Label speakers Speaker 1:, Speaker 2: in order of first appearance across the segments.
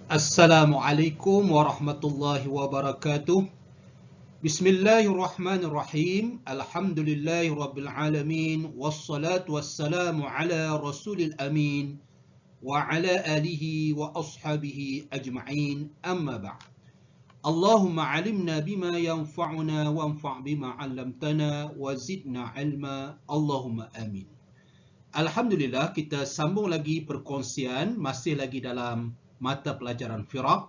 Speaker 1: Assalamualaikum warahmatullahi wabarakatuh. Bismillahirrahmanirrahim. Alhamdulillahi rabbil alamin. Wassalatu wassalamu ala rasulil amin. Wa ala alihi wa ashabihi ajma'in. Amma ba'd. Allahumma alimna bima yanfa'una wanfa' bima 'allamtana wa zidna ilma. Allahumma amin. Alhamdulillah, kita sambung lagi perkongsian, masih lagi dalam mata pelajaran Fiqh.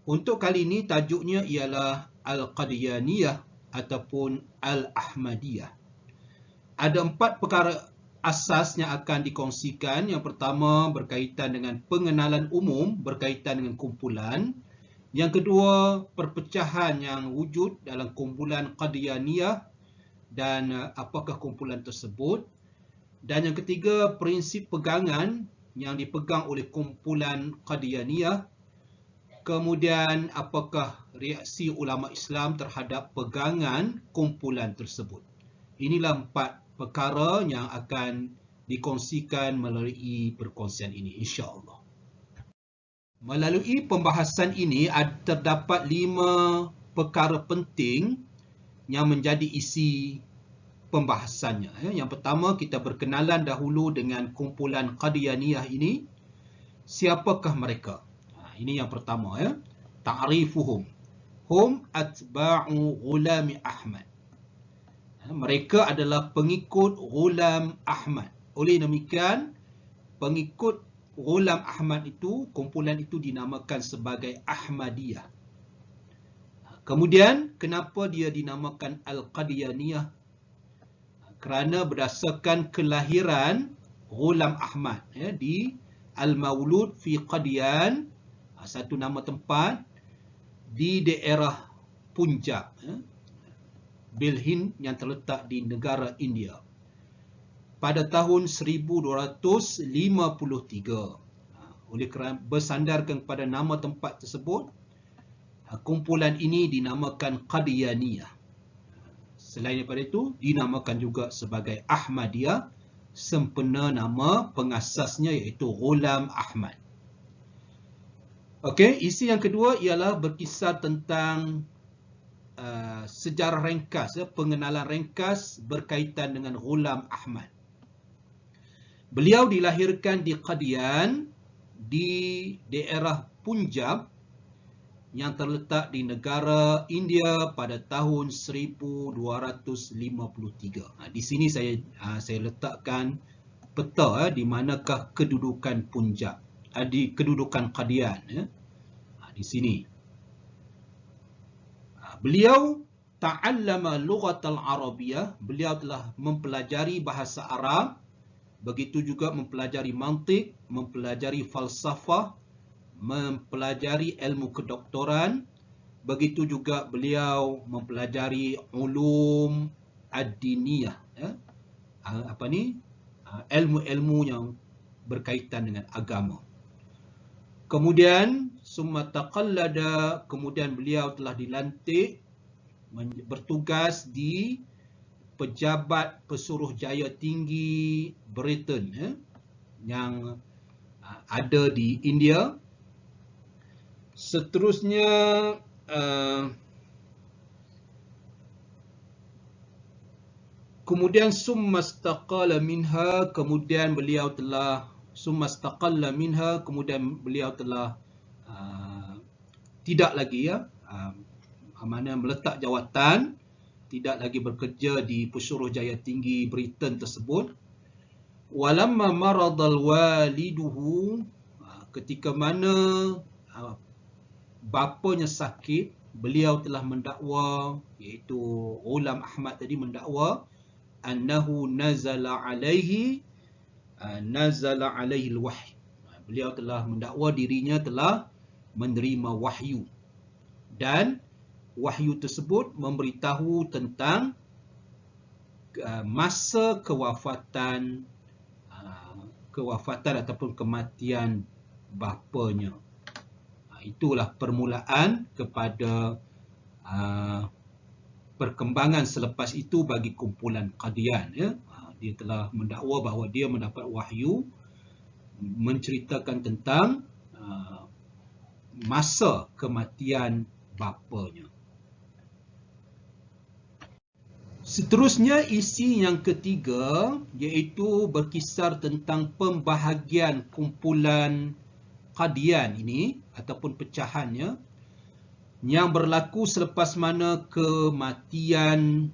Speaker 1: Untuk kali ini tajuknya ialah Al-Qadiyaniyah ataupun Al-Ahmadiyah. Ada 4 perkara asas yang akan dikongsikan. Yang pertama berkaitan dengan pengenalan umum berkaitan dengan kumpulan. Yang kedua, perpecahan yang wujud dalam kumpulan Qadiyaniyah dan apakah kumpulan tersebut. Dan yang ketiga, prinsip pegangan yang dipegang oleh kumpulan Qadiyaniyah. Kemudian, apakah reaksi ulama Islam terhadap pegangan kumpulan tersebut. Inilah 4 perkara yang akan dikongsikan melalui perkongsian ini, insya-Allah. Melalui pembahasan ini terdapat 5 perkara penting yang menjadi isi pembahasannya. Yang pertama, kita berkenalan dahulu dengan kumpulan Qadiyaniyah ini. Siapakah mereka? Ini yang pertama, ta'rifuhum. Hum atba'u Ghulam Ahmad. Mereka adalah pengikut Ghulam Ahmad. Oleh demikian, pengikut Ghulam Ahmad itu, kumpulan itu dinamakan sebagai Ahmadiyah. Kemudian, kenapa dia dinamakan Al-Qadiyaniyah? Kerana berdasarkan kelahiran Ghulam Ahmad di Al-Maulud fi Qadian, satu nama tempat di daerah Punjab, Bilhind yang terletak di negara India, pada tahun 1253. Oleh kerana bersandarkan kepada nama tempat tersebut, kumpulan ini dinamakan Qadiyaniyah. Selain daripada itu, dinamakan juga sebagai Ahmadiyah, sempena nama pengasasnya iaitu Ghulam Ahmad. Okey, isi yang kedua ialah berkisar tentang sejarah ringkas, pengenalan ringkas berkaitan dengan Ghulam Ahmad. Beliau dilahirkan di Qadian di daerah Punjab yang terletak di negara India pada tahun 1253. Di sini saya letakkan peta di manakah kedudukan Punjab, di kedudukan Qadian, di sini. Beliau ta'allama lughatal Arabiyyah, beliau telah mempelajari bahasa Arab, begitu juga mempelajari mantik, mempelajari falsafah, mempelajari ilmu kedoktoran, begitu juga beliau mempelajari ulum ad-diniyah, ilmu-ilmu yang berkaitan dengan agama. Kemudian summa taqallada, kemudian beliau telah dilantik bertugas di pejabat Pesuruhjaya Tinggi Britain yang ada di India. Seterusnya kemudian summastaqala minha, kemudian beliau telah kemudian beliau telah tidak lagi mana meletak jawatan, tidak lagi bekerja di Pesuruhjaya Tinggi Britain tersebut. Walamma maradal waliduhu, ketika mana bapanya sakit, beliau telah mendakwa, iaitu Ghulam Ahmad tadi mendakwa annahu nazala alaihi al-wahyi. Beliau telah mendakwa dirinya telah menerima wahyu, dan wahyu tersebut memberitahu tentang masa kewafatan ataupun kematian bapanya. Itulah permulaan kepada perkembangan selepas itu bagi kumpulan Qadian. Dia telah mendakwa bahawa dia mendapat wahyu menceritakan tentang masa kematian bapanya. Seterusnya, isi yang ketiga iaitu berkisar tentang pembahagian kumpulan Qadian ini ataupun pecahannya yang berlaku selepas mana kematian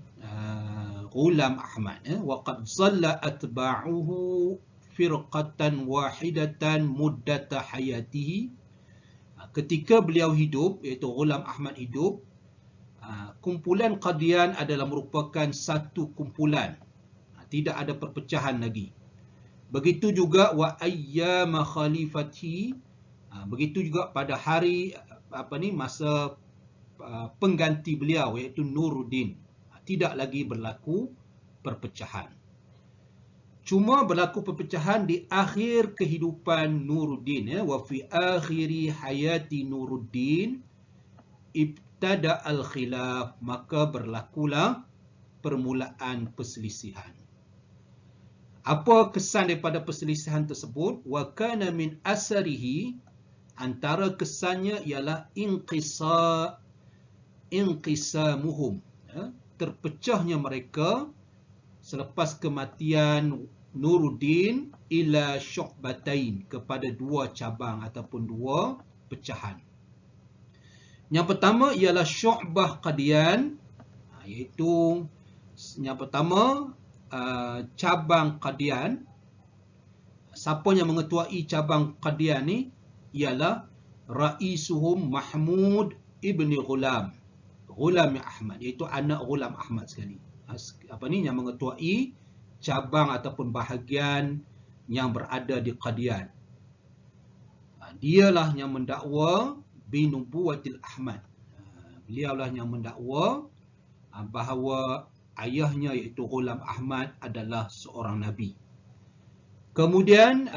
Speaker 1: Ghulam Ahmad. Wa qad zalla atba'uhu firqatan wahidatan muddata hayatihi. Ketika beliau hidup, iaitu Ghulam Ahmad hidup, kumpulan Qadian adalah merupakan satu kumpulan. Tidak ada perpecahan lagi. Begitu juga wa ayyama khalifati, begitu juga pada hari masa pengganti beliau iaitu Nuruddin. Tidak lagi berlaku perpecahan. Cuma berlaku perpecahan di akhir kehidupan Nuruddin. Wa fi akhiri hayati Nuruddin ibtada al-khilaf, maka berlakulah permulaan perselisihan. Apa kesan daripada perselisihan tersebut? Wa kana min asarihi, antara kesannya ialah inqisamuhum, terpecahnya mereka selepas kematian Nuruddin ila syu'batain, kepada dua cabang ataupun dua pecahan. Yang pertama ialah Syu'bah Qadian, iaitu yang pertama cabang Qadian. Siapa yang mengetuai cabang Qadian ni ialah Raisuhum Mahmud ibni Ghulam Ahmad, iaitu anak Ghulam Ahmad sekali. Yang mengetuai cabang ataupun bahagian yang berada di Qadian. Dialah yang mendakwa binubuwatil Ahmad. Beliaulah yang mendakwa bahawa ayahnya iaitu Ghulam Ahmad adalah seorang nabi. Kemudian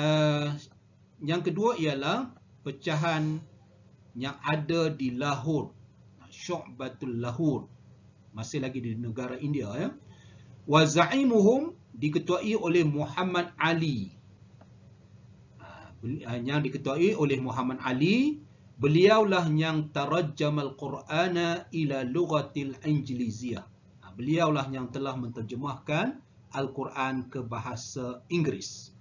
Speaker 1: yang kedua ialah pecahan yang ada di Lahore, Syu'batul Lahore, masih lagi di negara India ya. Wa za'imuhum, diketuai oleh Muhammad Ali. Yang diketuai oleh Muhammad Ali, beliaulah yang tarajjamal Qur'ana ila lughatil Injiliziyah. Beliaulah yang telah menterjemahkan Al-Quran ke bahasa Inggeris.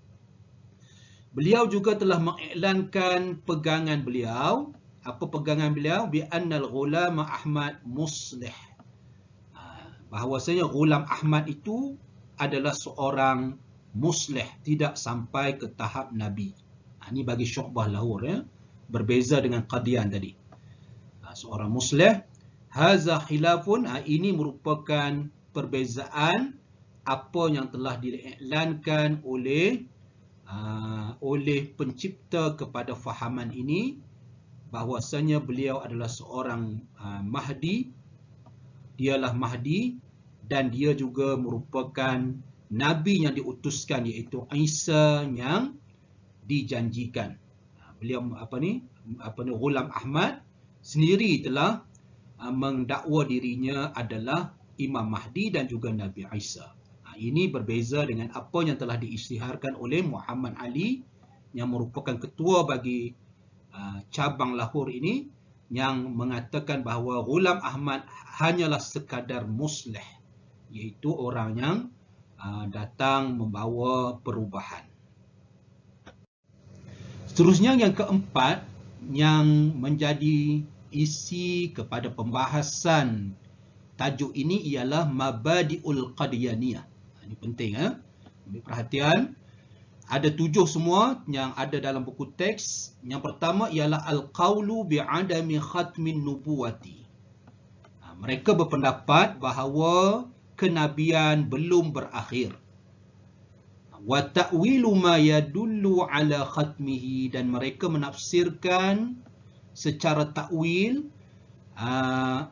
Speaker 1: Beliau juga telah mengiklankan pegangan beliau. Apa pegangan beliau? Bi annal Ghulam Ahmad muslih. Bahawasanya Ghulam Ahmad itu adalah seorang muslih, tidak sampai ke tahap Nabi. Ini bagi Syu'bah Lahore ya. Berbeza dengan Qadian tadi. Seorang muslih. Haza khilafun, ini merupakan perbezaan apa yang telah diiklankan oleh pencipta kepada fahaman ini, bahwasanya beliau adalah seorang Mahdi. Dialah Mahdi dan dia juga merupakan Nabi yang diutuskan, iaitu Isa yang dijanjikan. Beliau Ghulam Ahmad sendiri telah mendakwa dirinya adalah Imam Mahdi dan juga Nabi Isa. Ini berbeza dengan apa yang telah diisytiharkan oleh Muhammad Ali yang merupakan ketua bagi cabang Lahore ini, yang mengatakan bahawa Ghulam Ahmad hanyalah sekadar muslih, iaitu orang yang datang membawa perubahan. Seterusnya yang keempat yang menjadi isi kepada pembahasan tajuk ini ialah Mabadi'ul Qadiyaniyah. Ini penting ambil perhatian. Ada 7 semua yang ada dalam buku teks. Yang pertama ialah Al-Qawlu bi'adami khatmin nubuwati. Mereka berpendapat bahawa kenabian belum berakhir. Wa ta'wilu ma yadullu ala khatmihi, dan mereka menafsirkan secara takwil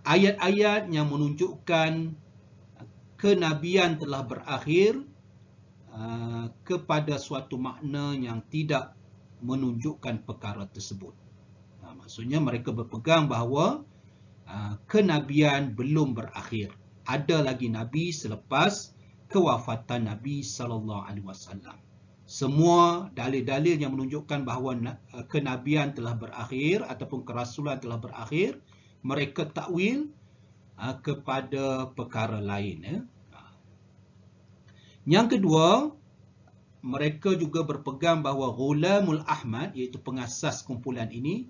Speaker 1: ayat-ayat yang menunjukkan kenabian telah berakhir kepada suatu makna yang tidak menunjukkan perkara tersebut. Maksudnya mereka berpegang bahawa kenabian belum berakhir. Ada lagi nabi selepas kewafatan Nabi sallallahu alaihi wasallam. Semua dalil-dalil yang menunjukkan bahawa kenabian telah berakhir ataupun kerasulan telah berakhir, mereka takwil kepada perkara lain. Yang kedua, mereka juga berpegang bahawa Ghulamul Ahmad, iaitu pengasas kumpulan ini,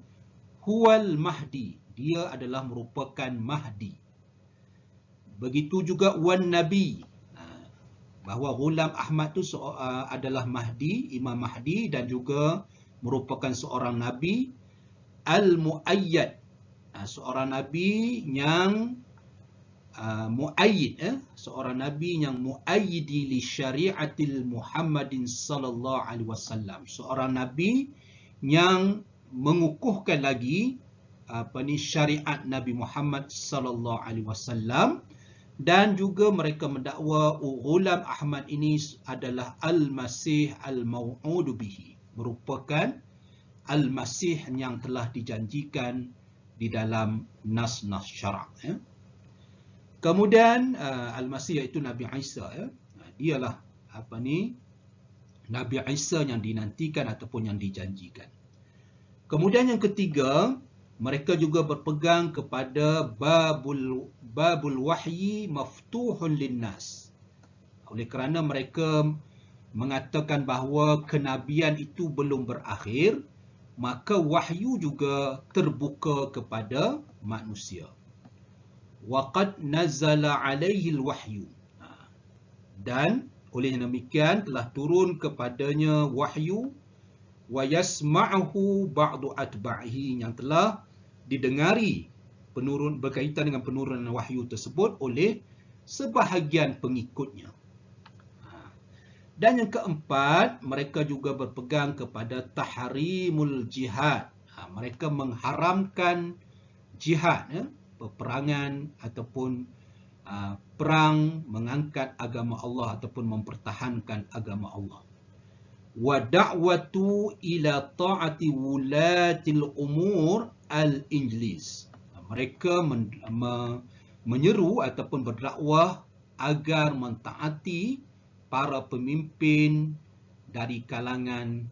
Speaker 1: huwal Mahdi, dia adalah merupakan Mahdi. Begitu juga wan Nabi, bahawa Ghulam Ahmad itu adalah Mahdi, Imam Mahdi, dan juga merupakan seorang Nabi. Al-Mu'ayyad, seorang Nabi yang mu'ayyid, seorang Nabi yang mu'ayyidi li syari'atil Muhammadin sallallahu alaihi wasallam, seorang Nabi yang mengukuhkan lagi syariat Nabi Muhammad sallallahu alaihi wasallam. Dan juga mereka mendakwa Ghulam Ahmad ini adalah Al-Masih Al-Maw'udu bihi, merupakan Al-Masih yang telah dijanjikan di dalam nas-nas syarak. Kemudian Al-Masih iaitu Nabi Isa. Dialah Nabi Isa yang dinantikan ataupun yang dijanjikan. Kemudian yang ketiga, mereka juga berpegang kepada babul wahyi maftuhun linnas. Oleh kerana mereka mengatakan bahawa kenabian itu belum berakhir, maka wahyu juga terbuka kepada manusia. Waqad nazala alaihi alwahyu. Dan oleh demikian telah turun kepadanya wahyu, wa yasma'uhu ba'du atba'ihi, yang telah didengari berkaitan dengan penurunan wahyu tersebut oleh sebahagian pengikutnya. Dan yang keempat, mereka juga berpegang kepada tahrimul jihad. Mereka mengharamkan jihad, peperangan ataupun perang mengangkat agama Allah ataupun mempertahankan agama Allah. Wa da'watu ila ta'ati wulatil umur al-Injlis. Mereka menyeru ataupun berdakwah agar mentaati para pemimpin dari kalangan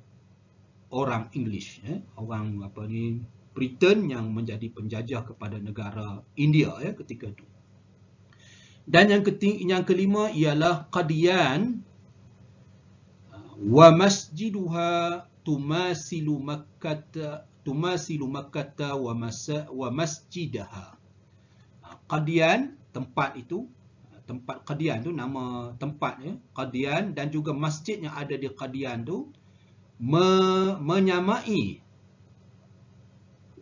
Speaker 1: orang English, orang Britain yang menjadi penjajah kepada negara India ketika itu. Dan yang kelima ialah Qadian wa masjiduha tumasilu Makkah wa masjidaha. Qadian, tempat itu, tempat Qadian tu nama tempat, Qadian, dan juga masjid yang ada di Qadian tu menyamai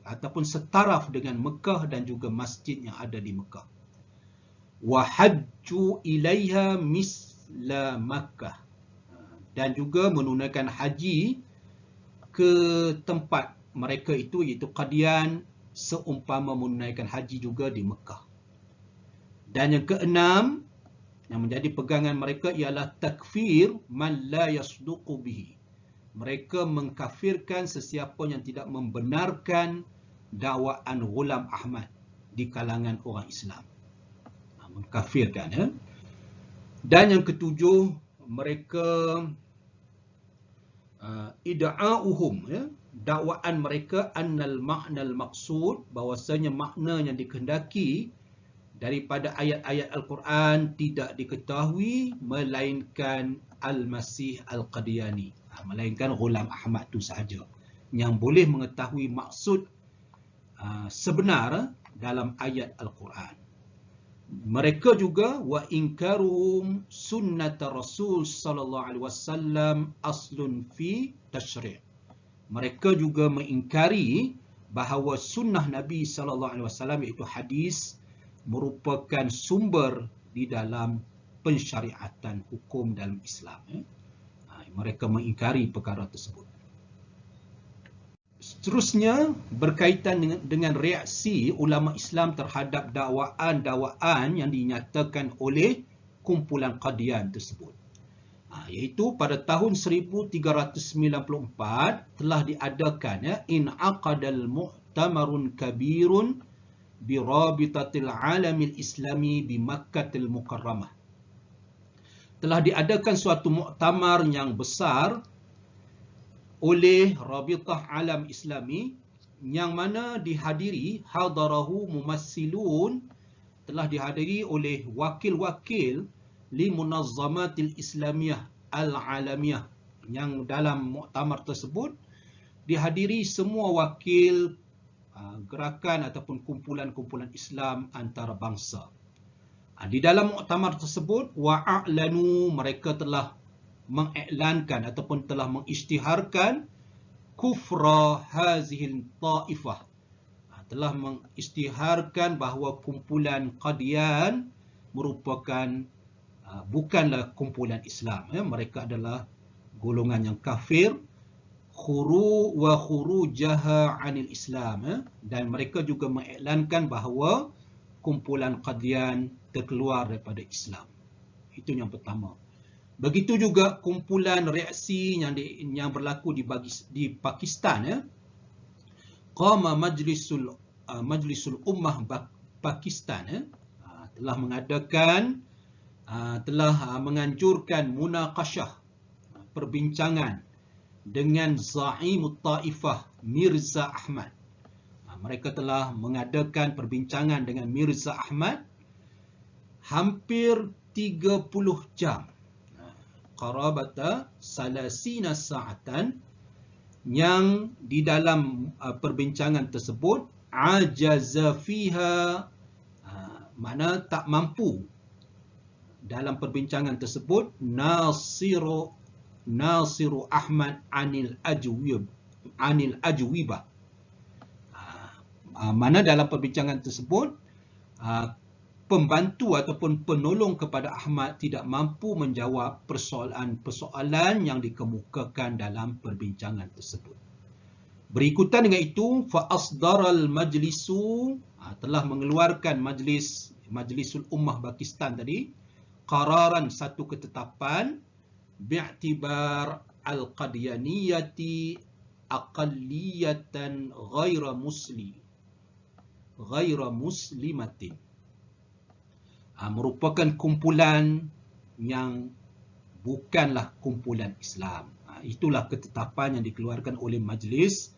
Speaker 1: ataupun setaraf dengan Mekah dan juga masjid yang ada di Mekah. Wa hajju ilaiha misla Makkah, dan juga menunaikan haji ke tempat mereka itu, iaitu Qadian, seumpama menunaikan haji juga di Mekah. Dan yang keenam, yang menjadi pegangan mereka ialah takfir man la yasduqu bihi. Mereka mengkafirkan sesiapa yang tidak membenarkan dakwaan Ghulam Ahmad di kalangan orang Islam. Mengkafirkan. Dan yang ketujuh, mereka ida'auhum, dakwaan mereka annal ma'nal maqsud, bahwasanya makna yang dikehendaki daripada ayat-ayat Al-Quran tidak diketahui melainkan Al-Masih Al-Qadiani, melainkan Ghulam Ahmad itu sahaja yang boleh mengetahui maksud sebenar dalam ayat Al-Quran. Mereka juga wa inkaruhum sunnat Rasul sallallahu alaihi wasallam aslun fi tasyri'. Mereka juga mengingkari bahawa sunnah Nabi sallallahu alaihi wasallam, iaitu hadis, merupakan sumber di dalam pensyariatan hukum dalam Islam. Mereka mengingkari perkara tersebut. Seterusnya, berkaitan dengan reaksi ulama Islam terhadap dakwaan-dakwaan yang dinyatakan oleh kumpulan Qadian tersebut. Iaitu pada tahun 1394 telah diadakan inaqadal mu'tamarun kabirun bi rabitatil alamil islami bi Makkatil Mukarramah. Telah diadakan suatu muktamar yang besar oleh Rabitah Alam Islami, yang mana dihadiri hadarahu mumassilun, telah dihadiri oleh wakil-wakil li munazzamatil Islamiyah al-alamiyah, yang dalam muktamar tersebut dihadiri semua wakil gerakan ataupun kumpulan-kumpulan Islam antarabangsa. Di dalam muktamar tersebut, wa'a'lanu, mereka telah mengiklankan ataupun telah mengisytiharkan kufra hazihil ta'ifah, telah mengisytiharkan bahawa kumpulan Qadian merupakan bukanlah kumpulan Islam. Mereka adalah golongan yang kafir, khurujaha 'anil Islam, dan mereka juga mengiklankan bahawa kumpulan Qadian terkeluar daripada Islam. Itu yang pertama. Begitu juga kumpulan reaksi yang berlaku di Pakistan. Qama Majlisul Ummah Pakistan telah mengadakan, telah menganjurkan munaqashah, perbincangan dengan Za'imut Taifah Mirza Ahmad. Mereka telah mengadakan perbincangan dengan Mirza Ahmad hampir 30 jam. Qarabata salasina sa'atan, yang di dalam perbincangan tersebut ajaza fiha, makna tak mampu dalam perbincangan tersebut Nasiru Ahmad anil ajwibah. Mana dalam perbincangan tersebut pembantu ataupun penolong kepada Ahmad tidak mampu menjawab persoalan-persoalan yang dikemukakan dalam perbincangan tersebut. Berikutan dengan itu, fa asdaral majlisu, telah mengeluarkan Majlisul Ummah Pakistan tadi qararan, satu ketetapan, bi'tibar al-qadiyaniyati aqalliyatan ghaira muslimatin, merupakan kumpulan yang bukanlah kumpulan Islam. Itulah ketetapan yang dikeluarkan oleh Majlis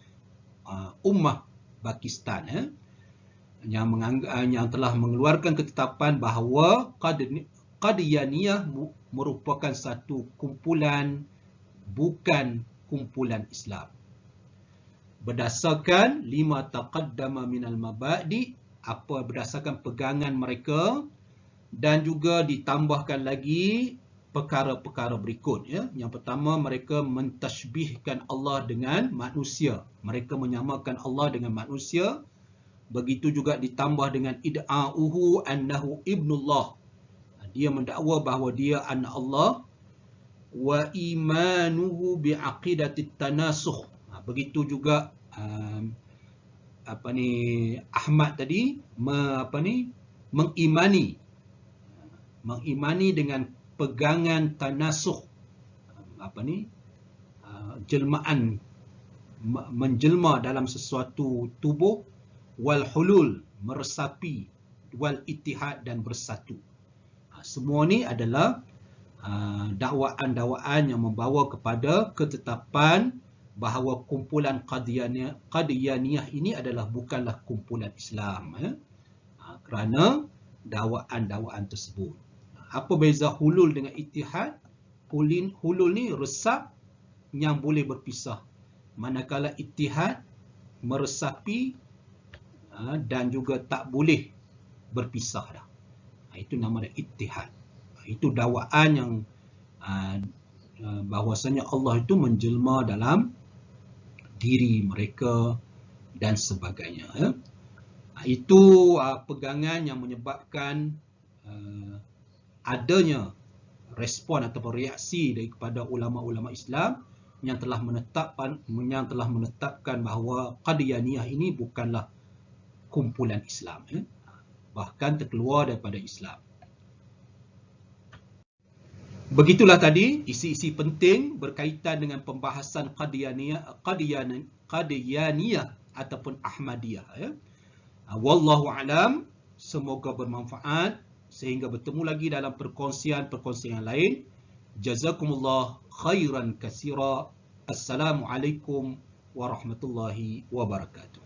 Speaker 1: Ummah Pakistan, yang telah mengeluarkan ketetapan bahawa Qadiyaniyah merupakan satu kumpulan bukan kumpulan Islam. Berdasarkan lima taqaddama minal mabadi, berdasarkan pegangan mereka, dan juga ditambahkan lagi perkara-perkara berikut. Yang pertama, mereka mentashbihkan Allah dengan manusia. Mereka menyamakan Allah dengan manusia. Begitu juga ditambah dengan id'a'uhu annahu ibnullah. Dia mendakwa bahawa dia anak Allah. Wa imanuhu bi'aqidatit tanasuh. Begitu juga Ahmad tadi mengimani dengan pegangan tanasuh, jelmaan, menjelma dalam sesuatu tubuh, wal hulul, meresapi, wal ittihad, dan bersatu. Semua ni adalah dakwaan-dakwaan yang membawa kepada ketetapan bahawa kumpulan Qadiyaniyah ini adalah bukanlah kumpulan Islam, kerana dakwaan-dakwaan tersebut. Apa beza hulul dengan ittihad? Hulul ni resap yang boleh berpisah, manakala ittihad meresapi dan juga tak boleh berpisah dah. Itu nama dia ittihad. Itu dakwaan yang bahwasanya Allah itu menjelma dalam diri mereka dan sebagainya. Itu pegangan yang menyebabkan adanya respon ataupun reaksi daripada ulama-ulama Islam yang telah menetapkan bahawa Qadiyaniyah ini bukanlah kumpulan Islam, bahkan terkeluar daripada Islam. Begitulah tadi isi-isi penting berkaitan dengan pembahasan Qadiyaniyah ataupun Ahmadiyah. Wallahu alam, semoga bermanfaat. Sehingga bertemu lagi dalam perkongsian yang lain. Jazakumullah khairan katsira. Assalamualaikum warahmatullahi wabarakatuh.